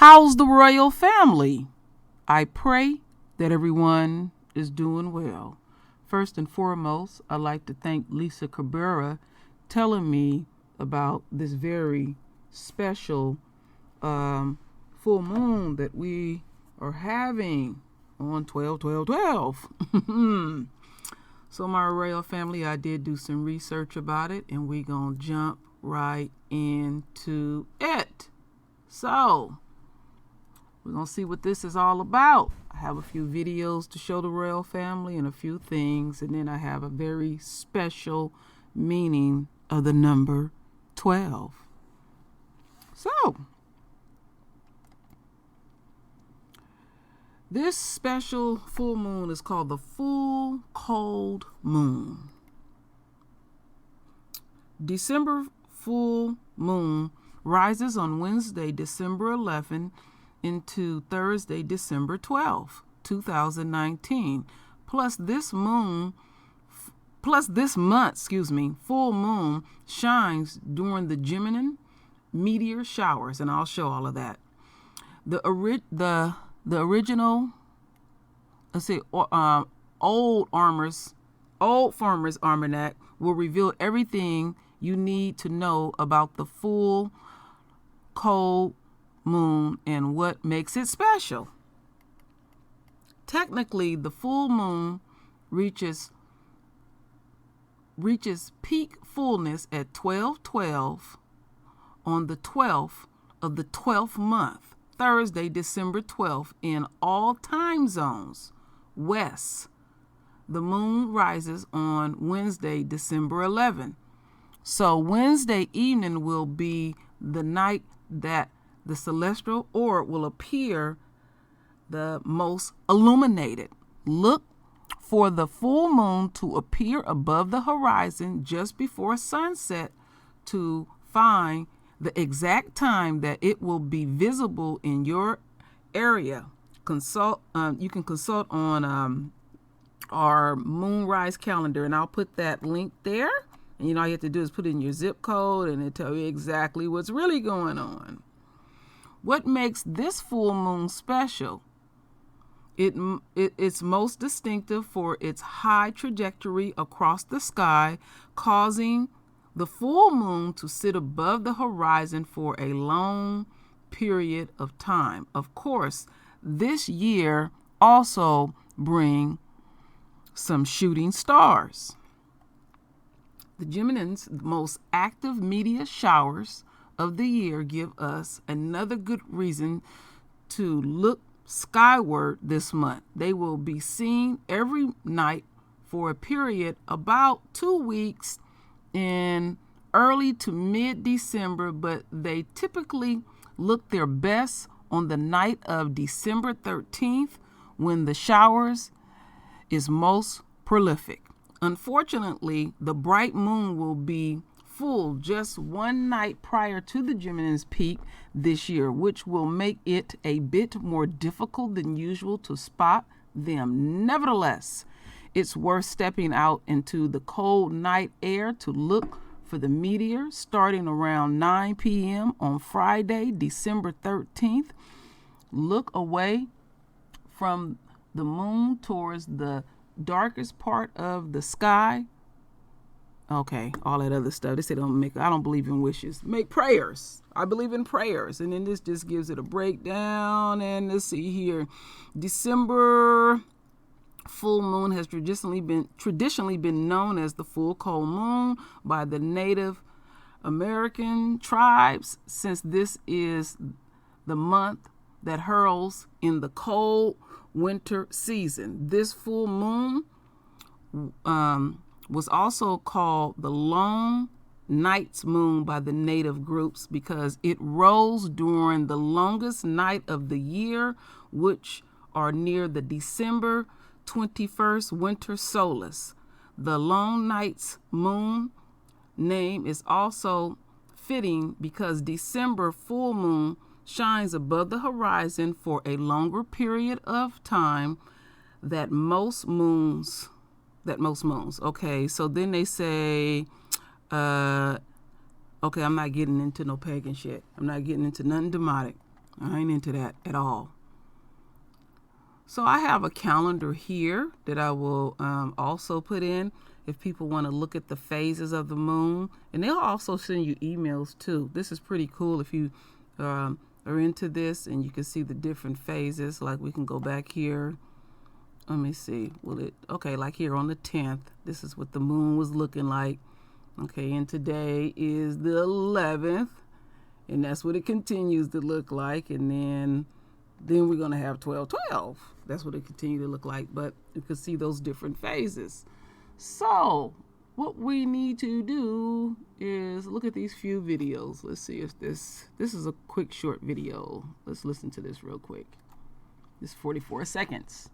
How's the royal family? I pray that everyone is doing well. First and foremost, I'd like to thank Lisa Cabrera telling me about this very special full moon that we are having on 12/12/12. So my royal family, I did do some research about it, and we gonna jump right into it. So we're gonna see what this is all about. I have a few videos to show the royal family and a few things, and then I have a very special meaning of the number 12. So this special full moon is called the full cold moon. December full moon rises on Wednesday, December 11 into Thursday, December 12, 2019. Plus this month, full moon shines during the Gemini meteor showers, and I'll show all of that. The original, Old Farmer's Almanac will reveal everything you need to know about the full cold moon and what makes it special. Technically, the full moon reaches peak fullness at 12/12 on the 12th of the 12th month, Thursday, December 12th, in all time zones. West, the moon rises on Wednesday, December 11. So Wednesday evening will be the night that the celestial orb will appear the most illuminated. Look for the full moon to appear above the horizon just before sunset to find the exact time that it will be visible in your area. You can consult on our moonrise calendar, and I'll put that link there. And all you have to do is put in your zip code, and it'll tell you exactly what's really going on. What makes this full moon special? It's most distinctive for its high trajectory across the sky, causing the full moon to sit above the horizon for a long period of time. Of course, this year also bring some shooting stars. The Gemini's most active meteor showers of the year give us another good reason to look skyward this month. They will be seen every night for a period about 2 weeks in early to mid-December, but they typically look their best on the night of December 13th when the showers is most prolific. Unfortunately, the bright moon will be full just one night prior to the Gemini's peak this year, which will make it a bit more difficult than usual to spot them. Nevertheless, it's worth stepping out into the cold night air to look for the meteor starting around 9 p.m. on Friday, December 13th. Look away from the moon towards the darkest part of the sky. Okay, all that other stuff. They say I don't believe in wishes. Make prayers. I believe in prayers. And then this just gives it a breakdown. And let's see here. December full moon has traditionally been known as the full cold moon by the Native American tribes, since this is the month that hurls in the cold winter season. This full moon was also called the long night's moon by the native groups because it rose during the longest night of the year, which are near the December 21st winter solstice. The long night's moon name is also fitting because December full moon shines above the horizon for a longer period of time that most moons. Okay, so then they say, okay, I'm not getting into no pagan shit. I'm not getting into nothing demonic. I ain't into that at all. So I have a calendar here that I will also put in if people want to look at the phases of the moon. And they'll also send you emails too. This is pretty cool if you are into this, and you can see the different phases. Like we can go back here. Let me see. Okay, like here on the 10th, this is what the moon was looking like. Okay, and today is the 11th, and that's what it continues to look like. And then we're going to have 12/12. That's what it continues to look like. But you can see those different phases. So what we need to do is look at these few videos. Let's see if this is a quick short video. Let's listen to this real quick. It's 44 seconds.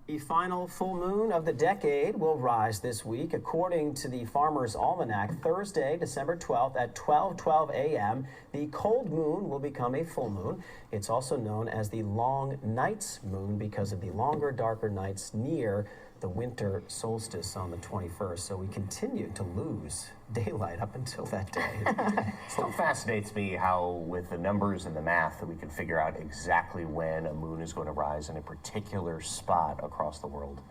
The final full moon of the decade will rise this week. According to the Farmer's Almanac, Thursday, December 12th at 12:12 a.m., the cold moon will become a full moon. It's also known as the long night's moon because of the longer, darker nights near the winter solstice on the 21st. So we continue to lose daylight up until that day. Still fascinates me how, with the numbers and the math, that we can figure out exactly when a moon is going to rise in a particular spot across the world.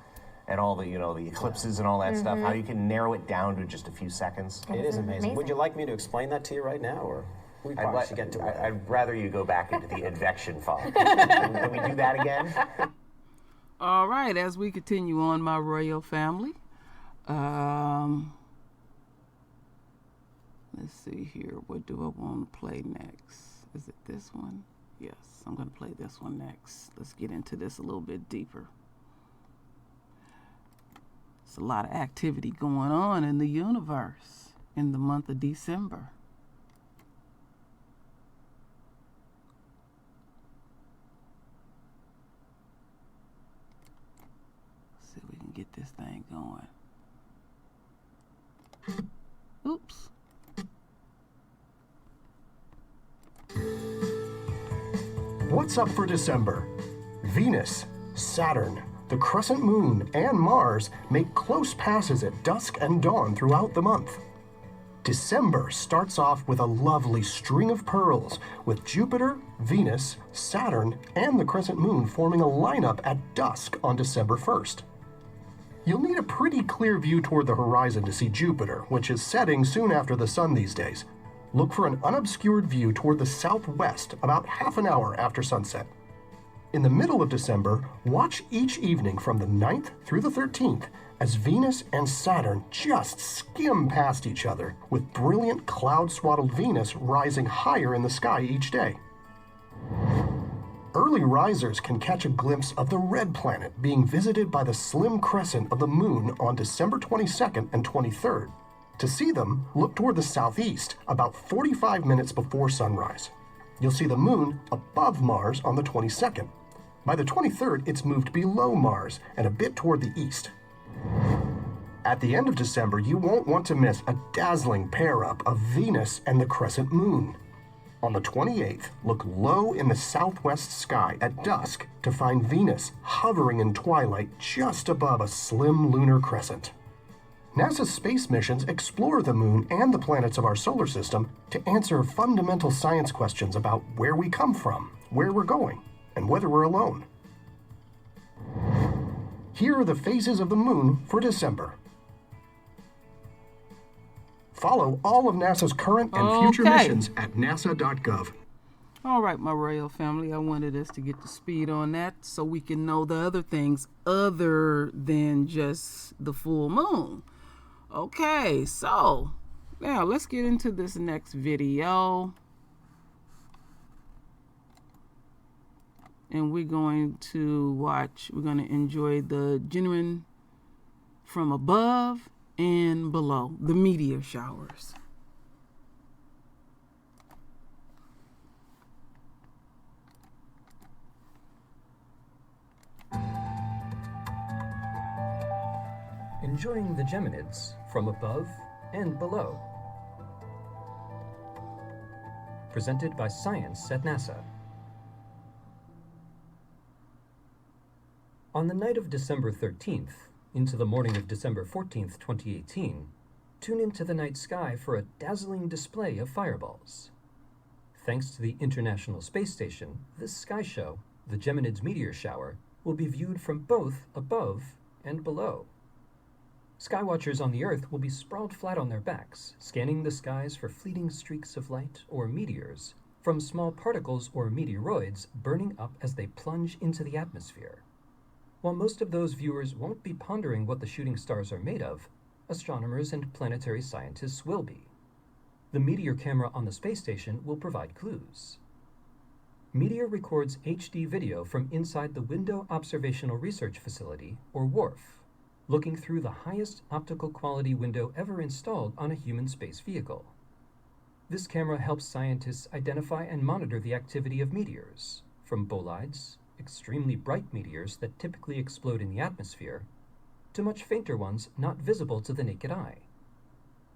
And all the, the eclipses and all that stuff, how you can narrow it down to just a few seconds. It is amazing. Would you like me to explain that to you right now, or we probably should get to it? I'd rather you go back into the advection fog. Can we do that again? All right, as we continue on, my royal family. Let's see here. What do I want to play next? Is it this one? Yes, I'm going to play this one next. Let's get into this a little bit deeper. There's a lot of activity going on in the universe in the month of December. Let's see if we can get this thing going. Oops. What's up for December? Venus, Saturn, the crescent moon, and Mars make close passes at dusk and dawn throughout the month. December starts off with a lovely string of pearls, with Jupiter, Venus, Saturn, and the crescent moon forming a lineup at dusk on December 1st. You'll need a pretty clear view toward the horizon to see Jupiter, which is setting soon after the sun these days. Look for an unobscured view toward the southwest about half an hour after sunset. In the middle of December, watch each evening from the 9th through the 13th as Venus and Saturn just skim past each other, with brilliant cloud-swaddled Venus rising higher in the sky each day. Early risers can catch a glimpse of the red planet being visited by the slim crescent of the moon on December 22nd and 23rd. To see them, look toward the southeast about 45 minutes before sunrise. You'll see the moon above Mars on the 22nd. By the 23rd, it's moved below Mars and a bit toward the east. At the end of December, you won't want to miss a dazzling pair-up of Venus and the crescent moon. On the 28th, look low in the southwest sky at dusk to find Venus hovering in twilight just above a slim lunar crescent. NASA's space missions explore the moon and the planets of our solar system to answer fundamental science questions about where we come from, where we're going, and whether we're alone. Here are the phases of the moon for December. Follow all of NASA's current and future missions at nasa.gov. All right, my royal family, I wanted us to get the speed on that so we can know the other things other than just the full moon. Okay, so now let's get into this next video. And we're going to enjoy the genuine from above and below, the meteor showers. Enjoying the Geminids from above and below. Presented by Science at NASA. On the night of December 13th, into the morning of December 14th, 2018, tune into the night sky for a dazzling display of fireballs. Thanks to the International Space Station, this sky show, the Geminids meteor shower, will be viewed from both above and below. Skywatchers on the Earth will be sprawled flat on their backs, scanning the skies for fleeting streaks of light or meteors from small particles or meteoroids burning up as they plunge into the atmosphere. While most of those viewers won't be pondering what the shooting stars are made of, astronomers and planetary scientists will be. The Meteor camera on the space station will provide clues. Meteor records HD video from inside the Window Observational Research Facility, or WRF, looking through the highest optical quality window ever installed on a human space vehicle. This camera helps scientists identify and monitor the activity of meteors, from bolides, extremely bright meteors that typically explode in the atmosphere, to much fainter ones not visible to the naked eye.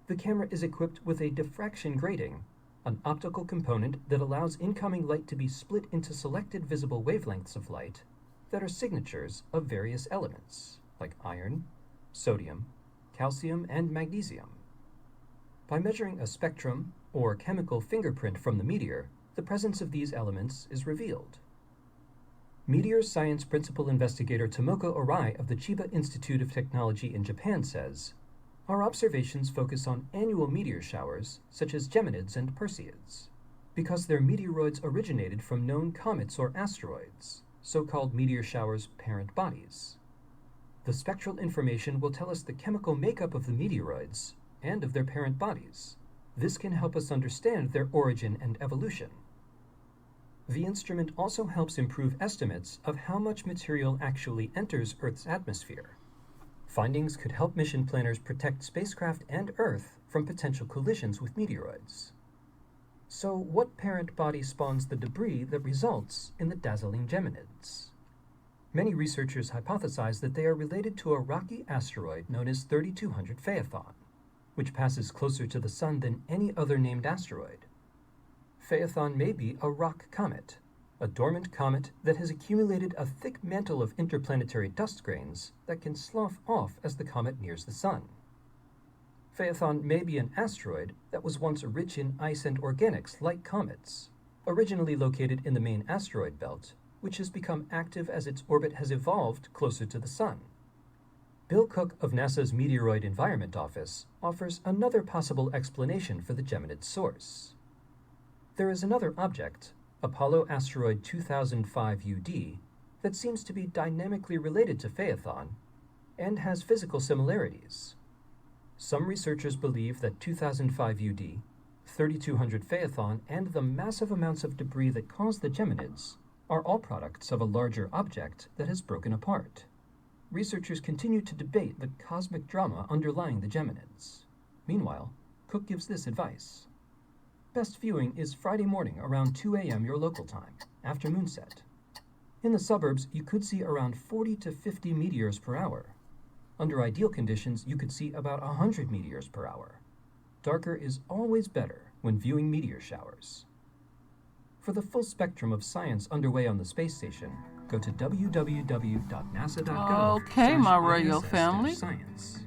The camera is equipped with a diffraction grating, an optical component that allows incoming light to be split into selected visible wavelengths of light that are signatures of various elements, like iron, sodium, calcium, and magnesium. By measuring a spectrum or chemical fingerprint from the meteor, the presence of these elements is revealed. Meteor science principal investigator Tomoko Arai of the Chiba Institute of Technology in Japan says, "Our observations focus on annual meteor showers, such as Geminids and Perseids, because their meteoroids originated from known comets or asteroids, so-called meteor showers' parent bodies. The spectral information will tell us the chemical makeup of the meteoroids and of their parent bodies. This can help us understand their origin and evolution." The instrument also helps improve estimates of how much material actually enters Earth's atmosphere. Findings could help mission planners protect spacecraft and Earth from potential collisions with meteoroids. So, what parent body spawns the debris that results in the dazzling Geminids? Many researchers hypothesize that they are related to a rocky asteroid known as 3200 Phaethon, which passes closer to the Sun than any other named asteroid. Phaethon may be a rock comet, a dormant comet that has accumulated a thick mantle of interplanetary dust grains that can slough off as the comet nears the Sun. Phaethon may be an asteroid that was once rich in ice and organics like comets, originally located in the main asteroid belt, which has become active as its orbit has evolved closer to the Sun. Bill Cook of NASA's Meteoroid Environment Office offers another possible explanation for the Geminid source. There is another object, Apollo asteroid 2005 UD, that seems to be dynamically related to Phaethon and has physical similarities. Some researchers believe that 2005 UD, 3200 Phaethon, and the massive amounts of debris that cause the Geminids are all products of a larger object that has broken apart. Researchers continue to debate the cosmic drama underlying the Geminids. Meanwhile, Cook gives this advice. Best viewing is Friday morning around 2 a.m. your local time, after moonset. In the suburbs, you could see around 40 to 50 meteors per hour. Under ideal conditions, you could see about 100 meteors per hour. Darker is always better when viewing meteor showers. For the full spectrum of science underway on the space station, go to www.nasa.gov. Okay, my radio ISS family. Science.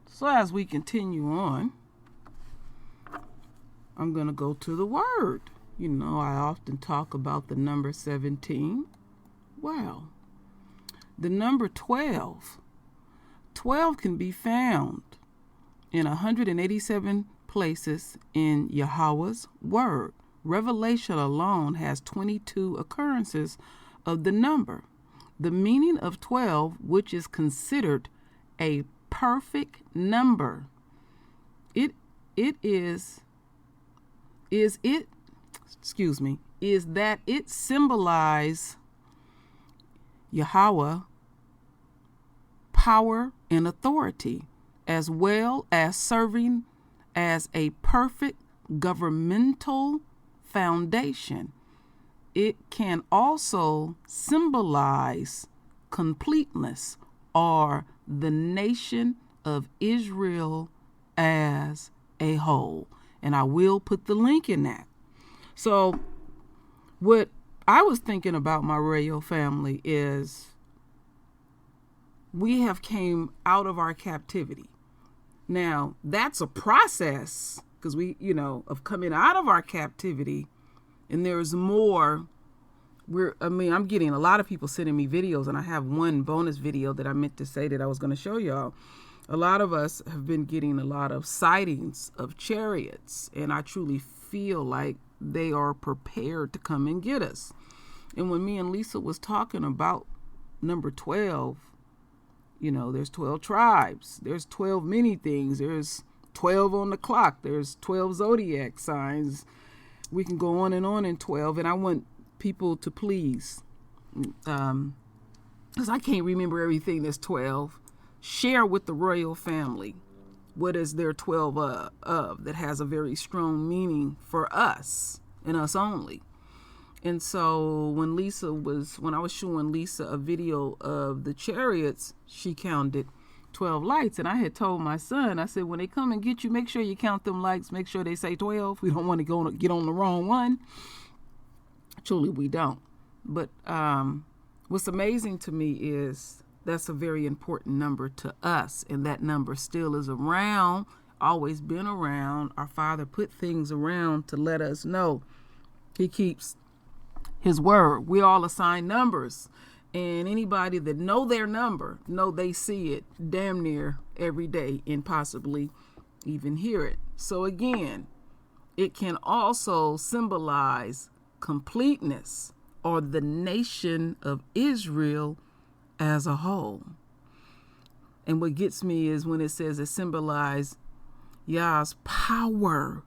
So as we continue on, I'm going to go to the word. You know, I often talk about the number 17. Wow. The number 12. 12 can be found in 187 places in Yahweh's word. Revelation alone has 22 occurrences of the number. The meaning of 12, which is considered a perfect number, is that it symbolizes Yahweh power and authority, as well as serving as a perfect governmental foundation. It can also symbolize completeness or the nation of Israel as a whole. And I will put the link in that. So what I was thinking about, my radio family, is we have came out of our captivity. Now, that's a process, because of coming out of our captivity, And there's more. I'm getting a lot of people sending me videos, and I have one bonus video that I meant to say that I was going to show y'all. A lot of us have been getting a lot of sightings of chariots, and I truly feel like they are prepared to come and get us. And when me and Lisa was talking about number 12, there's 12 tribes, there's 12 many things, there's 12 on the clock, there's 12 zodiac signs. We can go on in 12, and I want people to please, because I can't remember everything that's 12, share with the royal family what is there 12 of that has a very strong meaning for us and us only. And so when I was showing Lisa a video of the chariots, she counted 12 lights. And I had told my son, I said, when they come and get you, make sure you count them lights. Make sure they say 12. We don't want to get on the wrong one. Truly, we don't. But what's amazing to me is that's a very important number to us. And that number still is around, always been around. Our Father put things around to let us know He keeps His word. We all assign numbers. And anybody that know their number, know they see it damn near every day and possibly even hear it. So again, it can also symbolize completeness or the nation of Israel as a whole. And what gets me is when it says it symbolizes Yah's power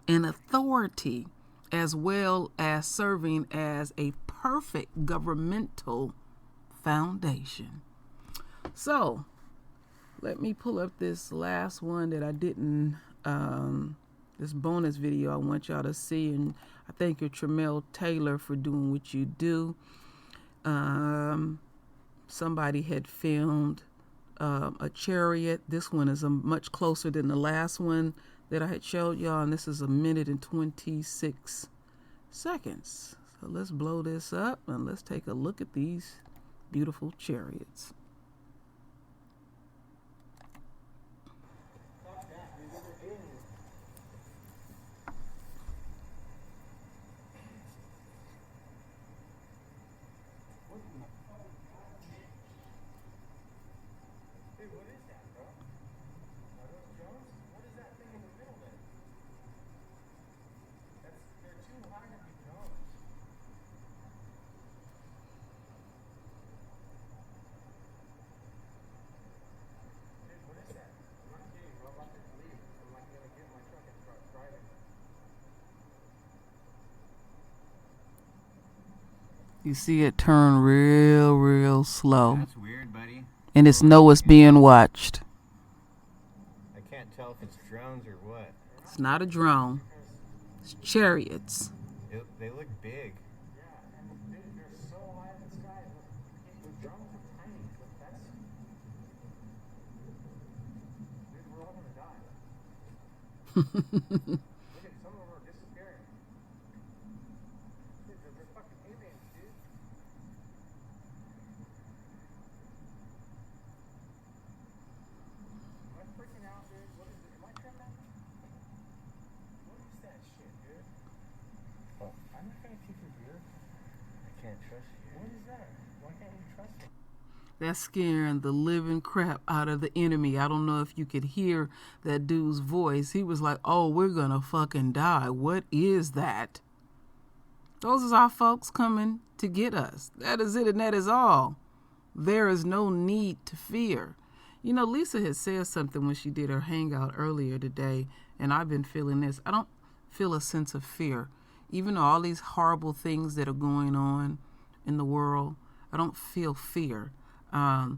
and authority, as well as serving as a perfect governmental foundation. So let me pull up this last one that I didn't, this bonus video I want y'all to see. And I thank you, Tremel Taylor, for doing what you do. Somebody had filmed a chariot. This one is much closer than the last one that I had showed y'all, and this is 1 minute and 26 seconds. So let's blow this up and let's take a look at these beautiful chariots. You see it turn real slow. That's weird, buddy. And it's Noah's being watched. I can't tell if it's drones or what. It's not a drone. It's chariots. They look big. Yeah, and they're so high in the sky. The drones are tiny, but that's... Dude, we're all gonna die. Look at some of them are disappearing. Dude, they're fucking aliens, dude. Am I freaking out, dude? What is it? Am I tripping? What is that shit, dude? Oh, I'm not gonna keep your beer. I can't trust you. What is that? Why can't you trust me? That's scaring the living crap out of the enemy. I don't know if you could hear that dude's voice. He was like, oh, we're gonna fucking die. What is that? Those are our folks coming to get us. That is it, and that is all. There is no need to fear. You know, Lisa had said something when she did her hangout earlier today, and I've been feeling this. I don't feel a sense of fear. Even though all these horrible things that are going on in the world, I don't feel fear. I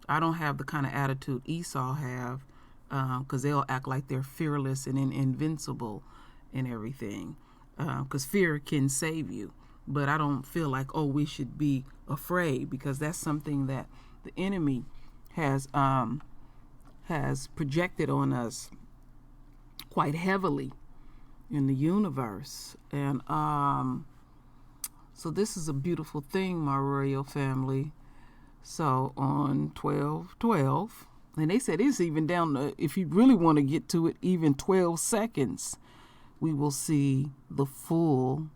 don't have the kind of attitude Esau have, because they'll act like they're fearless and invincible and everything, because fear can save you. But I don't feel like, oh, we should be afraid, because that's something that the enemy has projected on us quite heavily in the universe. And so this is a beautiful thing, my royal family. So on 12/12, and they said it's even down to, if you really want to get to it, even 12 seconds, we will see the full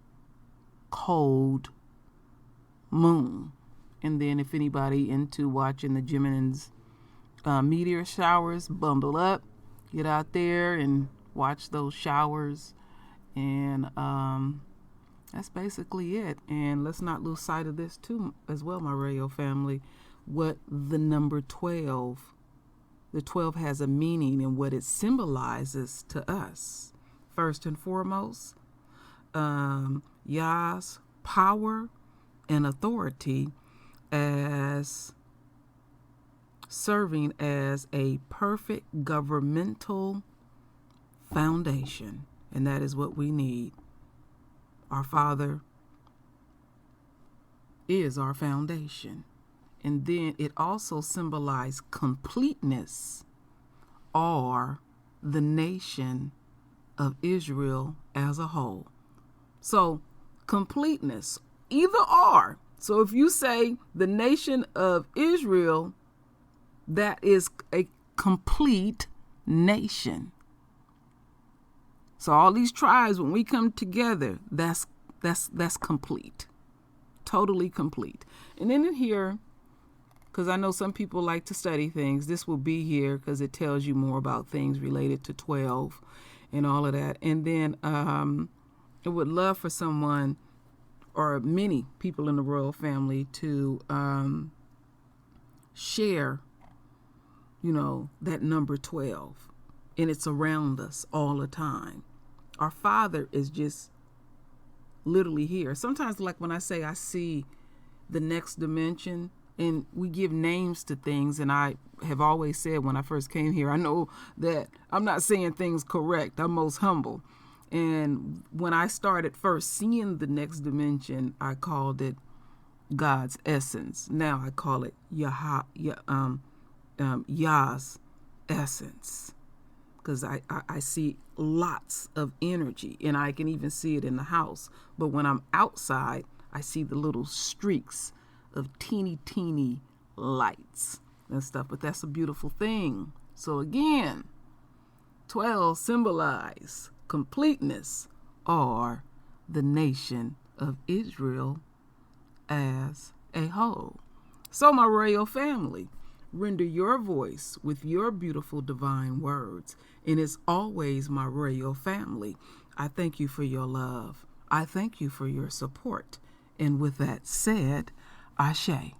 cold moon. And then if anybody into watching the Gemini's meteor showers, bundle up, get out there and watch those showers. And that's basically it. And let's not lose sight of this too as well, my radio family, what the number 12, the 12 has a meaning and what it symbolizes to us. First and foremost, Yah's power and authority as serving as a perfect governmental foundation. And that is what we need. Our Father is our foundation. And then it also symbolizes completeness, or the nation of Israel as a whole. So completeness, either or. So if you say the nation of Israel, that is a complete nation. So all these tribes, when we come together, that's complete, totally complete. And then in here, because I know some people like to study things, this will be here because it tells you more about things related to 12 and all of that. And then I would love for someone or many people in the royal family to share, that number 12. And it's around us all the time. Our Father is just literally here. Sometimes, like when I say I see the next dimension, and we give names to things, and I have always said when I first came here, I know that I'm not saying things correct. I'm most humble. And when I started first seeing the next dimension, I called it God's essence. Now I call it Yah's essence. Because I see lots of energy, and I can even see it in the house. But when I'm outside, I see the little streaks of teeny lights and stuff. But that's a beautiful thing. So again, 12 symbolize completeness, or the nation of Israel as a whole. So my royal family, render your voice with your beautiful divine words. And it's always my royal family. I thank you for your love. I thank you for your support. And with that said, Ashe.